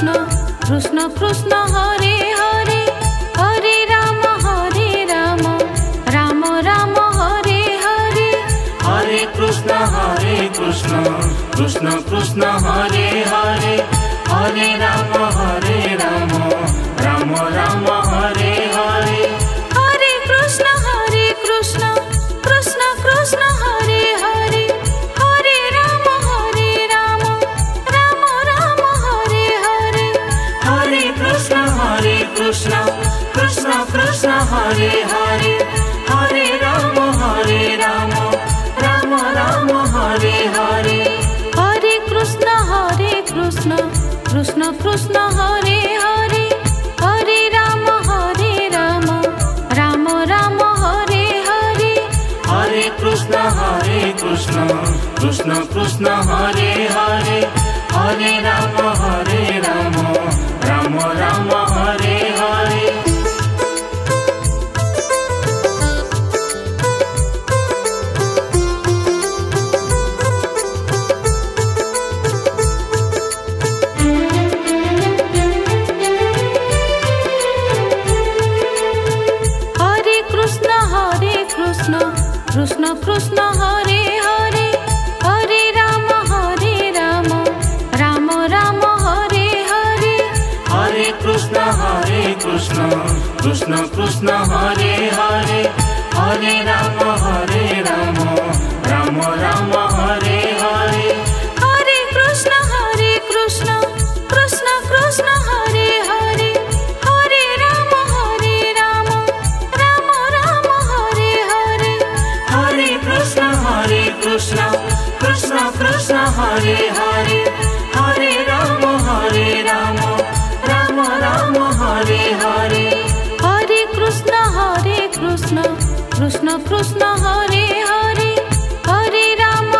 Krishna Krishna Krishna Hare Hare Hare Ram Ram Ram Hare Hare Hare Krishna Krishna Krishna Hare Hare Hare Ram Ram Ram Hare Hare Hare Krishna Krishna Krishna Hare Hare Hare Ram Ram Ram Hare Hare Hare Krishna Krishna Krishna Hare Hare Hare Ram Ram Ram Hare Hare Hare Krishna Krishna Krishna Hare Hare Hare Ram Ram Ram Hare Hare Hare Krishna Krishna Krishna Hare Hare Hare Ram Ram Ram Hare Hare Krishna Krishna Hare Hare Hare Ram Ram Ram Hare Hare Hare Krishna Krishna Krishna Hare Hare Hare Ram Ram Ram Hare Hare Hare Krishna Krishna Krishna Hare Hare Hare Ram Ram Ram Hare Hare Hare Krishna Krishna Krishna Hare Hare Hare Ram Ram Ram Hare Hare Hare Krishna Krishna Krishna Hare Hare Hare Ram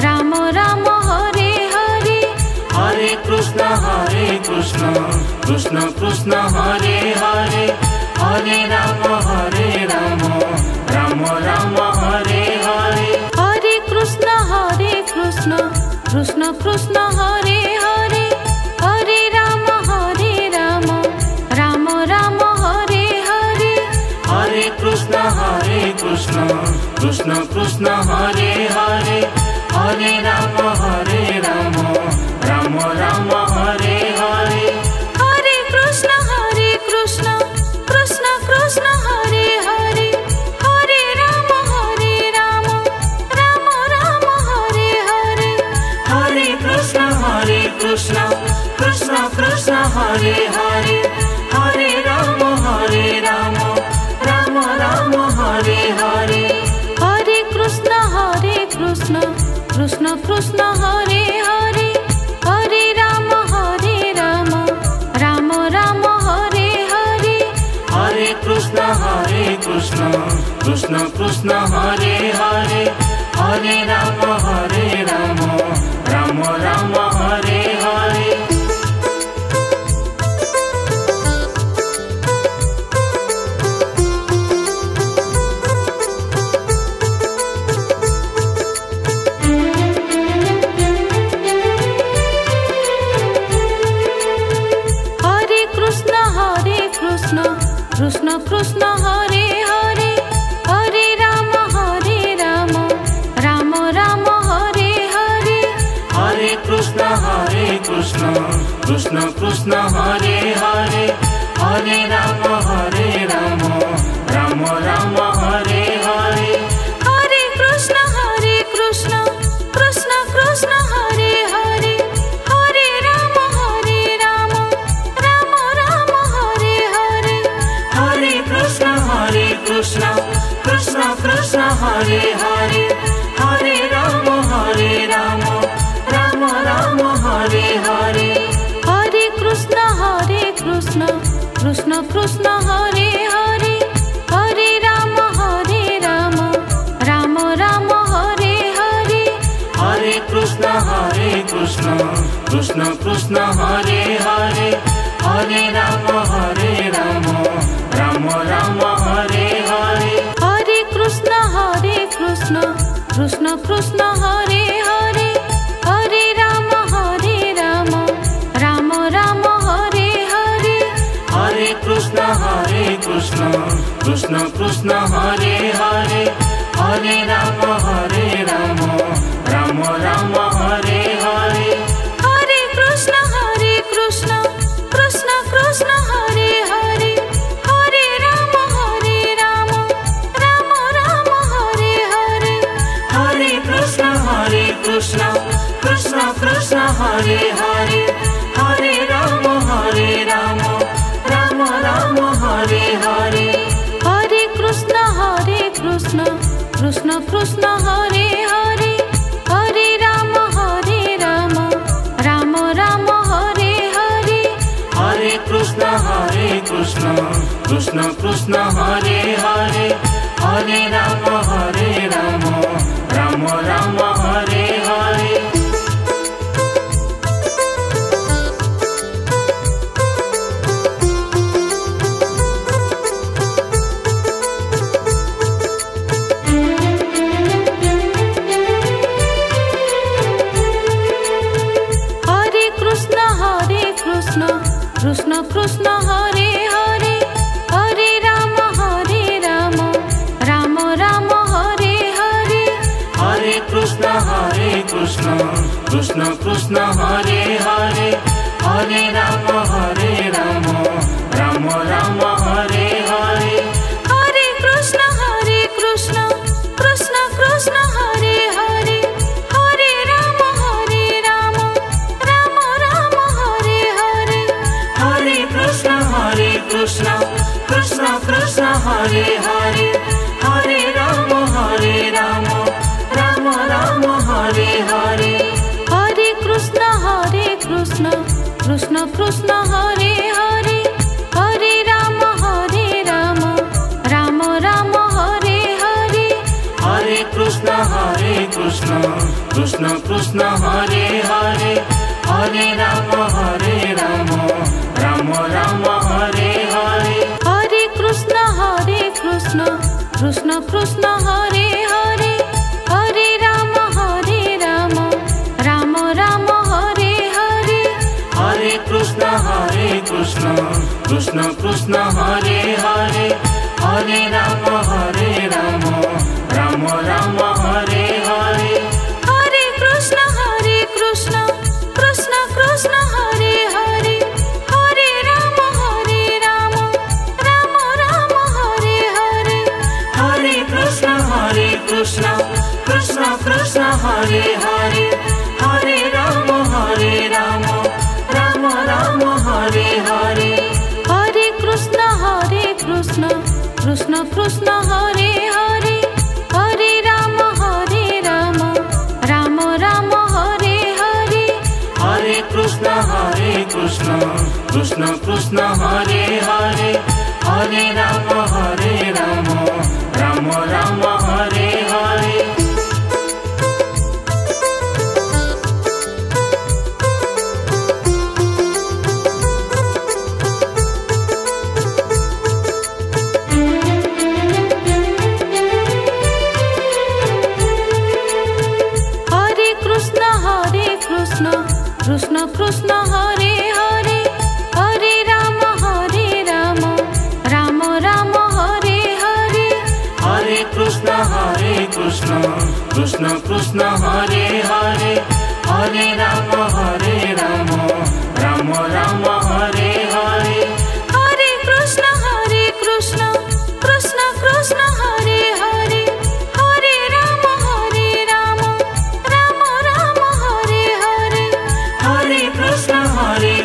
Ram Ram Hare Hare Hare Krishna Krishna Krishna Hare Hare Hare Ram Ram Ram Hare Hare Hare Krishna Krishna Krishna Hare Hare Hare Ram Ram Ram Hare Hare Hare Krishna Krishna Krishna Hare Hare Hare Ram Ram Ram Hare Hare Hare Krishna Krishna Krishna Hare Hare Hare Ram Ram Ram Hare Hare Hare Krishna Krishna Krishna Hare Hare Hare Ram Ram Ram Hare Hare Hare Krishna Krishna Krishna Hare Hare Hare Ram Ram Ram Hare Hare Hare Krishna Krishna Krishna Hare Hare Hare Ram Ram Ram Hare Hare Krishna Krishna Hare Hare Hare Ram Ram Ram Hare Hare Hare Krishna Krishna Krishna Hare Hare Hare Ram Ram Ram Hare Hare Hare Krishna Krishna Krishna Hare Hare Hare Ram Ram Ram Hare Hare Hare Krishna Krishna Krishna Hare Hare Hare Ram Ram Ram Hare Hare Hare Krishna Krishna Krishna Hare Hare Hare Ram Ram Ram Hare Hare Hare Krishna Krishna Krishna Hare Hare Hare Ram Ram Ram Hare Hare Hare Krishna Krishna Krishna Hare Hare Hare Ram Krishna Krishna Krishna Hare Hare Hare Ram Ram Ram Hare Hare Hare Krishna Krishna Krishna Hare Hare Hare Ram Ram Ram Hare Hare Hare Krishna Krishna Krishna Hare Hare Hare Ram Ram Ram Hare Hare Hare Krishna Krishna Krishna Hare Hare Hare Ram Ram Ram Hare Hare Hare Krishna Krishna Krishna Hare Hare Hare Ram Ram Ram Hare Hare Krishna Krishna Hare Hare Hare Ram Ram Ram Hare Hare Hare Krishna Krishna Krishna Hare Hare Hare Ram Ram Ram Hare Hare Hare Krishna Krishna Krishna Hare Hare Hare Ram Ram Ram Hare Hare Hare Krishna Krishna Krishna Hare Hare Hare Ram Ram Ram Hare Hare Hare Krishna Krishna Krishna Hare Hare Hare Ram Ram Ram Hare Hare Hare Krishna Krishna Krishna Hare Hare Hare Ram Ram Ram Hare Hare Hare Krishna Krishna Krishna Hare Hare Hare Ram Ram Ram Hare Hare Hare Krishna Krishna Krishna Hare Hare Hare Ram Ram Ram Hare Hare Hare Krishna Krishna Krishna Hare Hare Hare Ram Ram Ram Hare Hare Hare Krishna Krishna Krishna Hare Hare Hare Ram Ram Ram Hare Hare Hare Krishna Krishna Krishna Hare Hare Hare Ram Ram Ram Hare Hare Hare Krishna Krishna Krishna Hare Hare Hare Ram Ram Ram Hare Hare Krishna Krishna Hare Hare Hare Ram Ram Ram Hare Hare Hare Krishna Krishna Krishna Hare Hare Hare Ram Ram Ram Hare Hare Hare Krishna Krishna Krishna Hare Hare Hare Ram Ram Ram Hare Hare Hare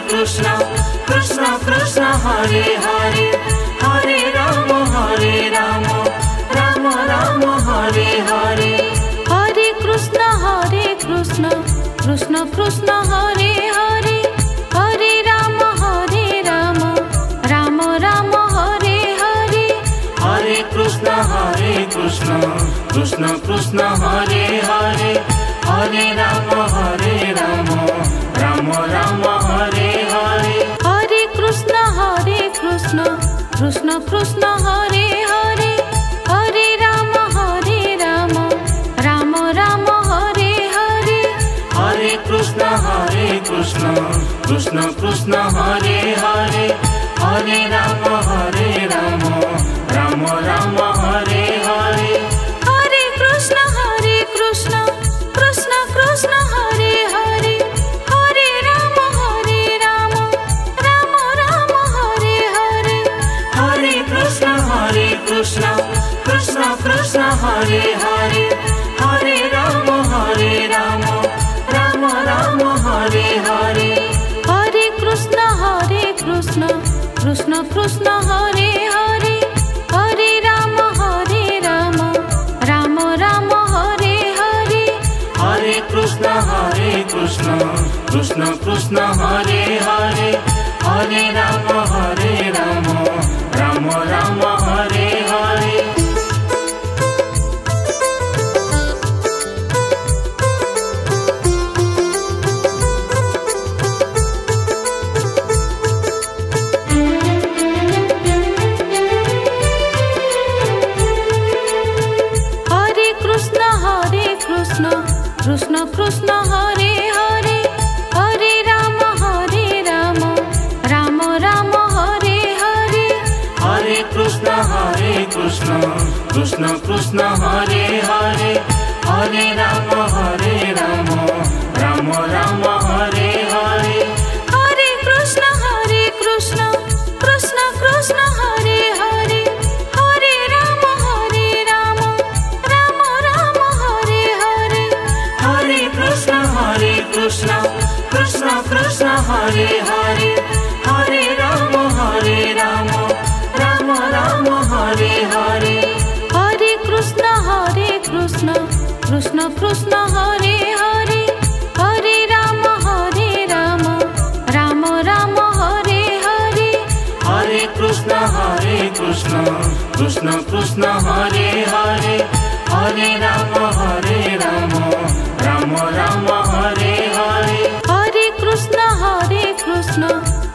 Krishna Krishna Krishna Hare Hare Hare Ram Ram Ram Hare Hare Hare Krishna Krishna Krishna Hare Hare Hare Ram Ram Ram Hare Hare Hare Krishna Krishna Krishna Hare Hare Hare Ram Ram Ram Hare Hare Hare Krishna Krishna Krishna Hare Hare Hare Ram Ram Ram Hare Hare Krishna Krishna Krishna Hare Hare Hare Rama, Rama Rama, Hare Hare. Hare Krishna, Krishna Krishna, Hare Hare. Hare Rama, Rama Rama, Hare Hare. Hare Krishna, Krishna Krishna, Hare Hare. Hare Rama, Rama Rama, Hare Hare. Hare Krishna, Krishna Krishna, Hare Hare. Hare Rama, Rama Rama, Hare Hare. Hare Krishna, Krishna Krishna, Hare Hare. Hare Rama, Rama Rama, Hare Hare. Krishna Krishna, Hare Hare. Hare Rama, Rama Rama, Hare Hare. Hare Krishna, Krishna Krishna, Hare Hare. Hare Rama, Rama Rama, Hare Hare. Hare Krishna, Krishna Krishna, Hare Hare. Hare Rama, Rama Rama, Hare Hare. Hare Krishna, Krishna Krishna, Hare Hare. Hare Rama, Rama Rama, Hare Hare. Hare Krishna, Krishna Krishna, Hare Hare. Hare Rama, Rama Rama, Hare Hare. Hare Krishna, Krishna Krishna, Hare Hare. Hare Rama, Rama Rama, Hare Hare. Hare Krishna,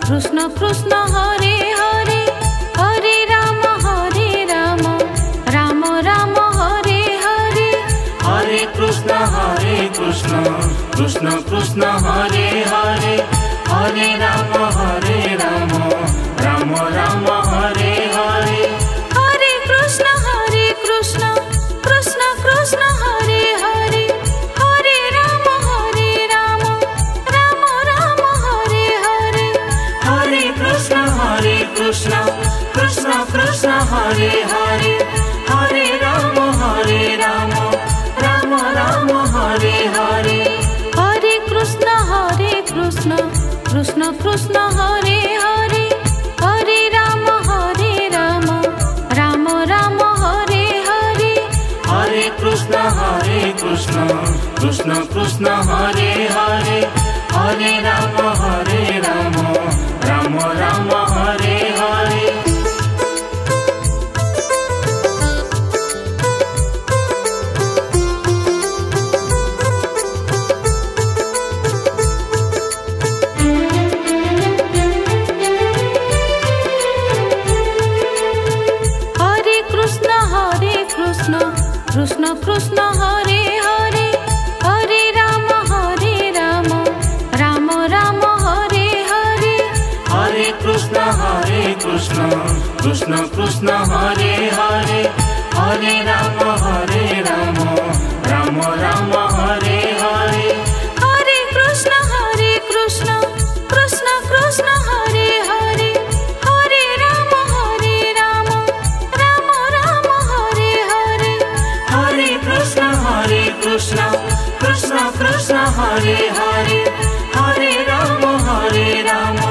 Krishna Krishna, Hare Hare. Hare Rama, Rama Rama, Hare Hare. Hare Krishna, Krishna Krishna, Hare Hare. Hare Rama, Rama Rama, Hare Hare. Hare Krishna, Krishna Krishna, Hare Hare. Hare Rama, Rama Rama, Hare Hare. Hare Krishna, Krishna Krishna, Hare Hare. Hare Rama, Rama Rama, Hare Hare. Hare Krishna, Krishna Krishna, Hare Hare. Hare Rama, Rama Rama, Hare Hare. Hare Krishna, Krishna Krishna, Hare Hare. Hare Rama, Rama Rama, Hare Hare. Hare Krishna, Krishna Krishna, Hare Hare. Hare Rama, Rama Rama, Hare Hare. Hare Krishna, Krishna Krishna, Hare Hare. Hare Rama, Rama Rama, Hare Hare. Hare Krishna, Krishna Krishna, Hare Hare. Hare Rama, Rama Rama, Hare Hare. Hare Krishna, Krishna Krishna, Hare Hare. Hare Rama,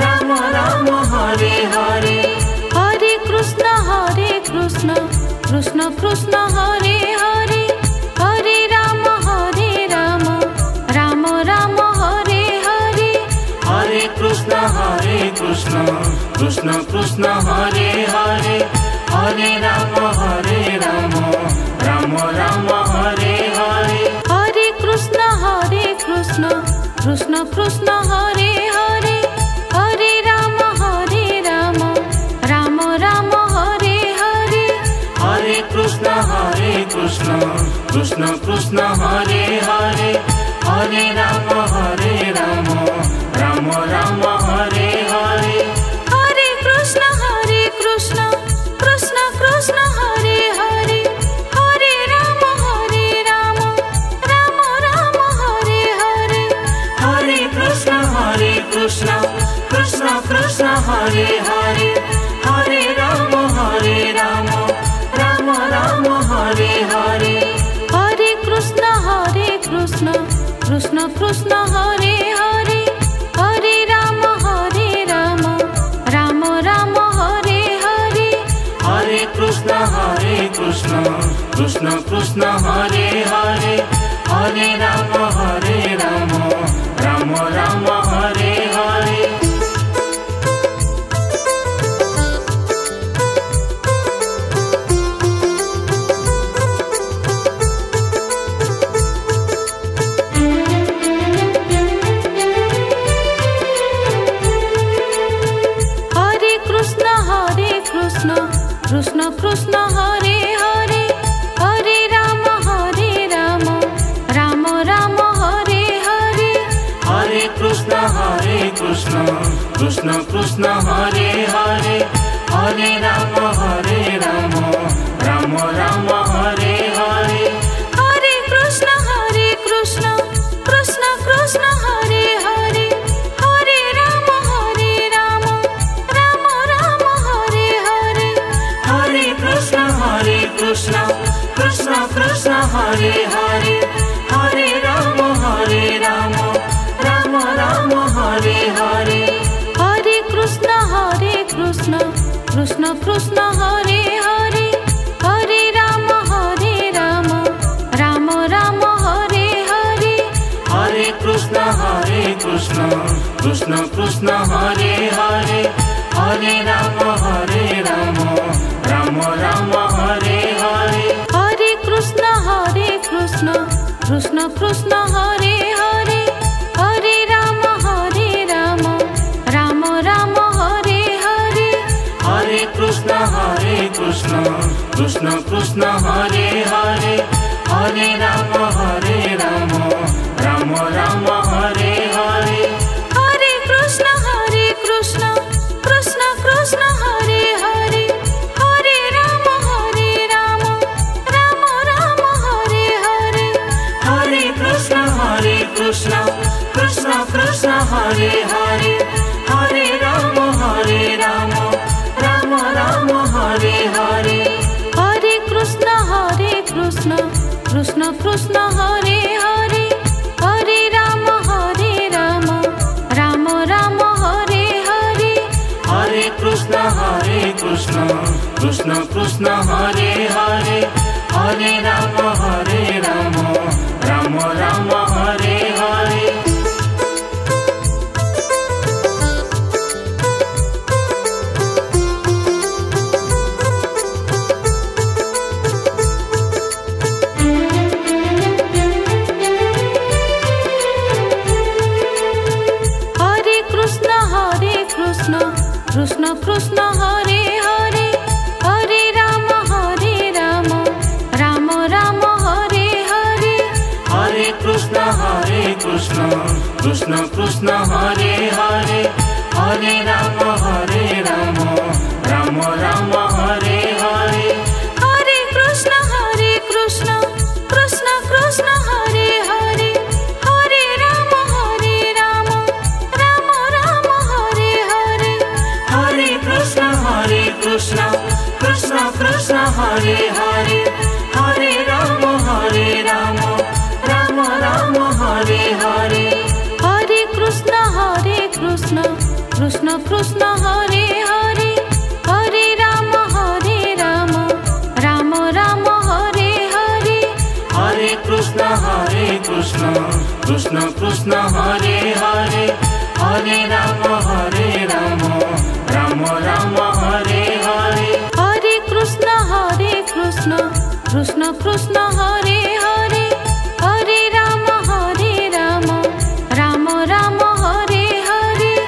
Rama Rama, Hare Hare. Hare Krishna, Krishna Krishna, Hare Hare. Hare Rama, Rama Rama, Hare Hare. Hare Krishna, Krishna Krishna, Hare Hare. Hare Rama, Rama Rama, Hare Hare. Hare Krishna, Krishna Krishna, Hare Hare. Hare Rama, Rama Rama, Hare Hare. Hare Krishna, Krishna Krishna, Hare Hare. Hare Rama, Rama Rama, Hare Hare. Hare Krishna Krishna Krishna Hare Hare Hare Ram Ram Ram Hare Hare Hare Krishna Krishna Krishna Hare Hare Hare Ram Ram Ram Hare Hare Krishna Krishna Hare Hare Hare Ram Ram Ram Hare Hare Hare Krishna Krishna Krishna Hare Hare Hare Ram Ram Ram Hare Hare Hare Krishna Krishna Krishna Krishna Hare Hare Hare Ram Ram Ram Hare Hare Hare Krishna Krishna Krishna Krishna Hare Hare Hare Ram Ram Ram Hare Hare Hare Krishna Krishna Krishna Krishna Hare Hare Hare Ram Ram Ram Hare Hare Hare Krishna Krishna Krishna Hare Hare Hare Ram Ram Ram Hare Hare Hare Krishna Krishna Krishna Krishna Hare Hare Hare Ram Ram Ram Hare Hare Hare Krishna Krishna Krishna Hare Hare Hare Ram Ram Ram Hare Hare Hare Krishna Krishna Krishna Krishna Hare Hare Hare Ram Ram Ram Hare Hare Hare Krishna Krishna Krishna Krishna Hare Hare Hare Ram Ram Ram Hare Hare Hare Krishna Krishna Krishna Hare Hare Hare Ram Ram Ram Hare Hare Hare Krishna Krishna Krishna Hare Hare Hare Ram Ram Ram Hare Hare Krishna Krishna Hare Hare Hare Ram Ram Ram Hare Hare Hare Krishna Krishna Krishna Hare Hare Hare Ram Ram Ram Hare Hare Hare Krishna Krishna Krishna Hare Hare Hare Ram Ram Ram Hare Hare Hare Krishna Krishna Krishna Krishna Hare Hare Hare Ram Ram Ram Hare Hare Hare Krishna Krishna Krishna Hare Hare Hare Ram Ram Ram Hare Hare Hare Krishna Krishna Krishna Hare Hare Hare Ram Ram Ram Hare Hare Hare Krishna Krishna Krishna Hare Hare Hare Ram Ram Ram Hare Hare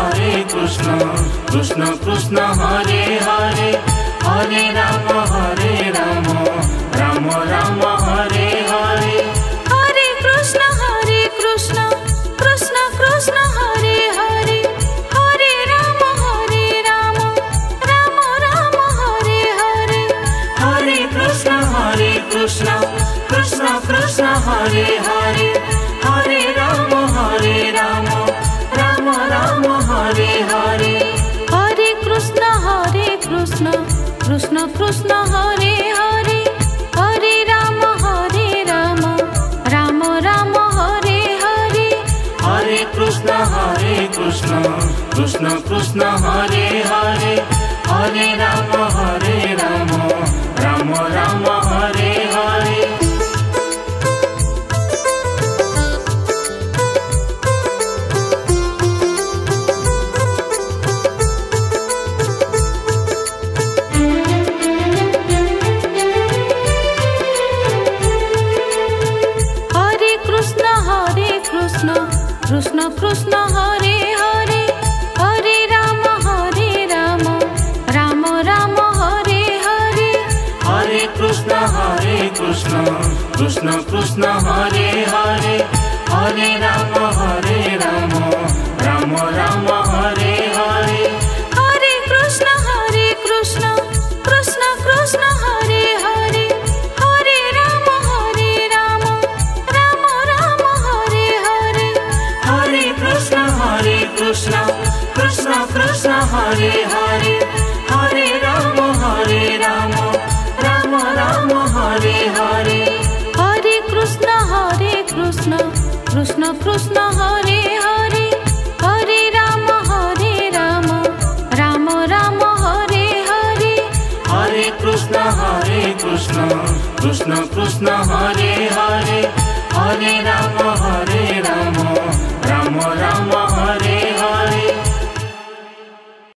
Hare Krishna Krishna Krishna Hare Hare Hare Ram Ram Ram Hare Hare Hare Krishna Krishna Krishna Hare Hare Hare Ram Ram Ram Hare Hare Hare Krishna Krishna Krishna Krishna Hare Hare Hare Ram Ram Ram Hare Hare Hare Krishna Krishna Krishna Hare Hare Hare Ram Krishna Krishna Krishna Hare Hare Hare Ram Ram Ram Hare Hare Krishna Krishna Hare Hare Hare Ram Ram Ram Hare Hare Hare Krishna Krishna Krishna Hare Hare Hare Ram Ram Ram Hare Hare Hare Krishna Krishna Krishna Hare Hare Hare Ram Ram Ram Hare Hare Hare Krishna Krishna Krishna Hare Hare Hare Ram Ram Ram Hare Hare Hare Krishna Krishna Krishna Hare Hare Hare Ram Ram Ram Hare Hare Hare Krishna Krishna Krishna Hare Hare Hare Ram